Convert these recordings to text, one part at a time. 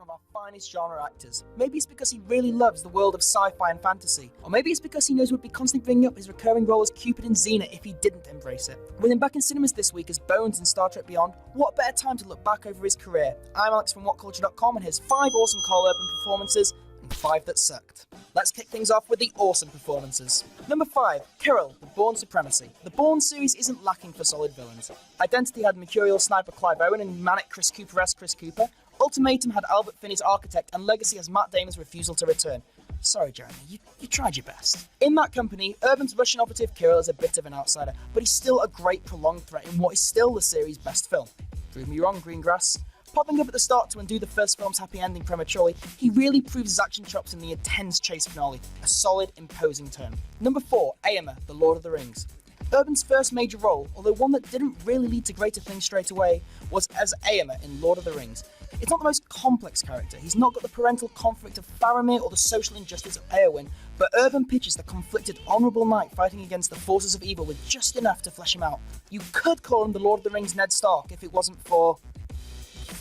one of our finest genre actors. Maybe it's because he really loves the world of sci-fi and fantasy, or maybe it's because he knows we'd be constantly bringing up his recurring role as Cupid in Xena if he didn't embrace it. With him back in cinemas this week as Bones in Star Trek Beyond, what better time to look back over his career? I'm Alex from WhatCulture.com, and here's 5 awesome Karl Urban performances and 5 that sucked. Let's kick things off with the awesome performances. Number 5, Kirill, The Bourne Supremacy. The Bourne series isn't lacking for solid villains. Identity had mercurial sniper Clive Owen and manic Chris Cooper-esque Chris Cooper. Ultimatum had Albert Finney's Architect, and Legacy has Matt Damon's refusal to return. Sorry, Jeremy, you tried your best. In that company, Urban's Russian operative Kirill is a bit of an outsider, but he's still a great prolonged threat in what is still the series' best film. Prove me wrong, Greengrass. Popping up at the start to undo the first film's happy ending prematurely, he really proves his action chops in the intense chase finale, a solid, imposing turn. Number 4, Éomer, The Lord of the Rings. Urban's first major role, although one that didn't really lead to greater things straight away, was as Éomer in Lord of the Rings. It's not the most complex character, he's not got the parental conflict of Faramir or the social injustice of Éowyn, but Urban pitches the conflicted honourable knight fighting against the forces of evil with just enough to flesh him out. You could call him the Lord of the Rings Ned Stark if it wasn't for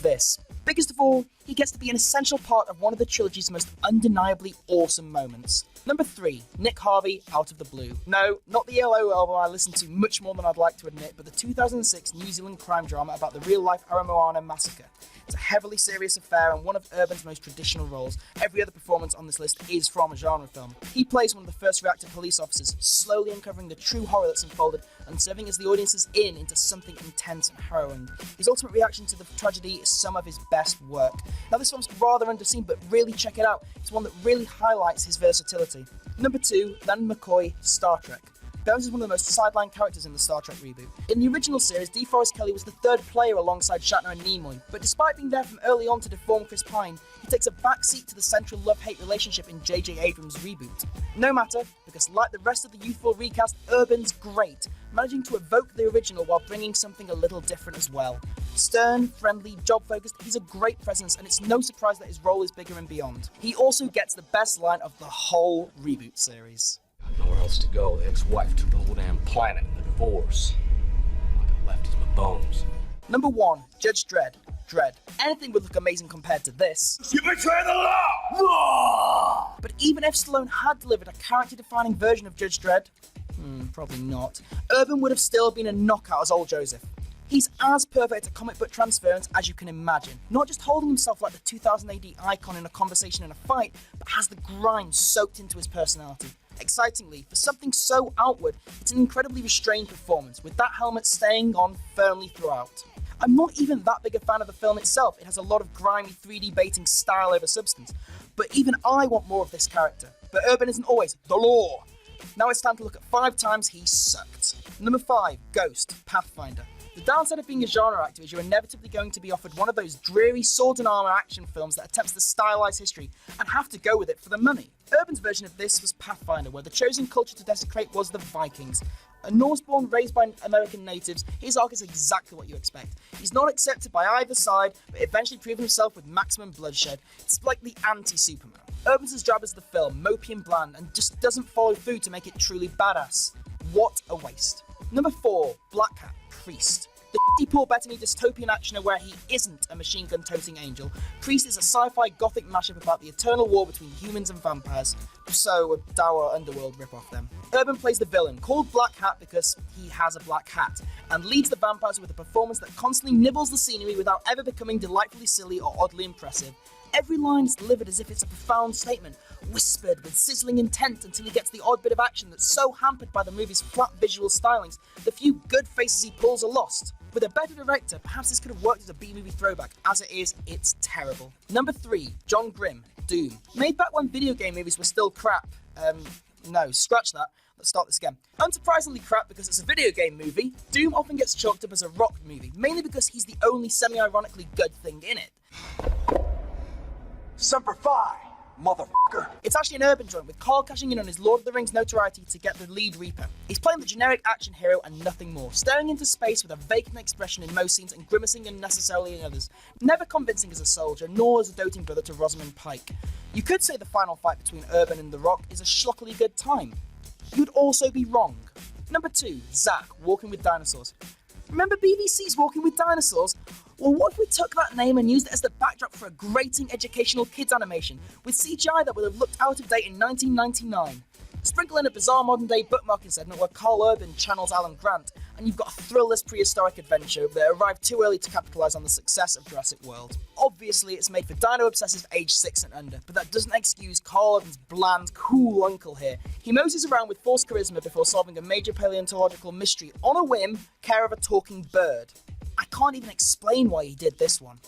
this. Biggest of all, he gets to be an essential part of one of the trilogy's most undeniably awesome moments. Number 3, Nick Harvey, Out of the Blue. No, not the ELO album I listened to much more than I'd like to admit, but the 2006 New Zealand crime drama about the real-life Aramoana massacre. It's a heavily serious affair and one of Urban's most traditional roles. Every other performance on this list is from a genre film. He plays one of the first reactor police officers, slowly uncovering the true horror that's unfolded and serving as the audience's in into something intense and harrowing. His ultimate reaction to the tragedy is some of his best work. Now this film's rather underseen, but really check it out. It's one that really highlights his versatility. Number 2, Leonard McCoy, Star Trek. Bones is one of the most sidelined characters in the Star Trek reboot. In the original series, DeForest Kelley was the third player alongside Shatner and Nimoy, but despite being there from early on to deform Chris Pine, he takes a backseat to the central love-hate relationship in J.J. Abrams' reboot. No matter, because like the rest of the youthful recast, Urban's great, managing to evoke the original while bringing something a little different as well. Stern, friendly, job-focused, he's a great presence, and it's no surprise that his role is bigger and beyond. He also gets the best line of the whole reboot series. Nowhere else to go. The ex-wife took the whole damn planet in the divorce. All I got left is my bones. Number 1, Judge Dredd. Dredd. Anything would look amazing compared to this. You betray the law! But even if Stallone had delivered a character-defining version of Judge Dredd, probably not, Urban would have still been a knockout as Old Joseph. He's as perfect at comic book transference as you can imagine. Not just holding himself like the 2000 AD icon in a conversation and a fight, but has the grind soaked into his personality. Excitingly, for something so outward, it's an incredibly restrained performance, with that helmet staying on firmly throughout. I'm not even that big a fan of the film itself. It has a lot of grimy 3D baiting style over substance, but even I want more of this character. But Urban isn't always the law. Now it's time to look at 5 times he sucked. Number 5, Ghost, Pathfinder. The downside of being a genre actor is you're inevitably going to be offered one of those dreary sword and armor action films that attempts to stylize history and have to go with it for the money. Urban's version of this was Pathfinder, where the chosen culture to desecrate was the Vikings. A Norse-born raised by American natives, his arc is exactly what you expect. He's not accepted by either side, but eventually proven himself with maximum bloodshed. It's like the anti-Superman. Urban's job as the film, mopey and bland, and just doesn't follow through to make it truly badass. What a waste. Number 4, Black Hat, Priest. The Paul Bettany dystopian actioner where he isn't a machine gun-toting angel, Priest is a sci-fi gothic mashup about the eternal war between humans and vampires, so a dour underworld rip-off them. Urban plays the villain, called Black Hat because he has a black hat, and leads the vampires with a performance that constantly nibbles the scenery without ever becoming delightfully silly or oddly impressive. Every line is delivered as if it's a profound statement, whispered with sizzling intent until he gets the odd bit of action that's so hampered by the movie's flat visual stylings, the few good faces he pulls are lost. With a better director, perhaps this could have worked as a B-movie throwback. As it is, it's terrible. Number 3, John Grimm, Doom. Made back when video game movies were still crap. No, scratch that. Let's start this again. Unsurprisingly crap because it's a video game movie, Doom often gets chalked up as a rock movie, mainly because he's the only semi-ironically good thing in it. Semper Fi, motherfucker. It's actually an Urban joint, with Karl cashing in on his Lord of the Rings notoriety to get the lead Reaper. He's playing the generic action hero and nothing more, staring into space with a vacant expression in most scenes and grimacing unnecessarily in others. Never convincing as a soldier, nor as a doting brother to Rosamund Pike. You could say the final fight between Urban and The Rock is a shockingly good time. You'd also be wrong. Number 2, Zack, Walking with Dinosaurs. Remember BBC's Walking with Dinosaurs? Or what if we took that name and used it as the backdrop for a grating educational kids animation with CGI that would have looked out of date in 1999? Sprinkle in a bizarre modern-day bookmarking segment where Karl Urban channels Alan Grant, and you've got a thrillless prehistoric adventure that arrived too early to capitalise on the success of Jurassic World. Obviously, it's made for dino-obsessives aged 6 and under, but that doesn't excuse Karl Urban's bland, cool uncle here. He moses around with forced charisma before solving a major paleontological mystery on a whim, care of a talking bird. I can't even explain why he did this one.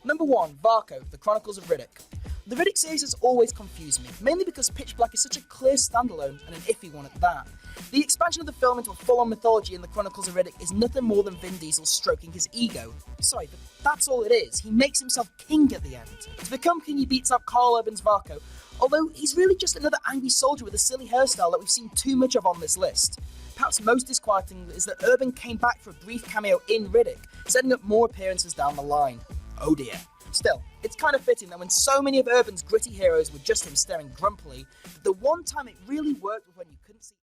Number 1, Varco, The Chronicles of Riddick. The Riddick series has always confused me, mainly because Pitch Black is such a clear standalone and an iffy one at that. The expansion of the film into a full-on mythology in The Chronicles of Riddick is nothing more than Vin Diesel stroking his ego. Sorry, but that's all it is. He makes himself king at the end. To become king, he beats out Karl Urban's Varco, although he's really just another angry soldier with a silly hairstyle that we've seen too much of on this list. Perhaps most disquieting is that Urban came back for a brief cameo in Riddick, setting up more appearances down the line. Oh dear. Still, it's kind of fitting that when so many of Urban's gritty heroes were just him staring grumpily, the one time it really worked was when you couldn't see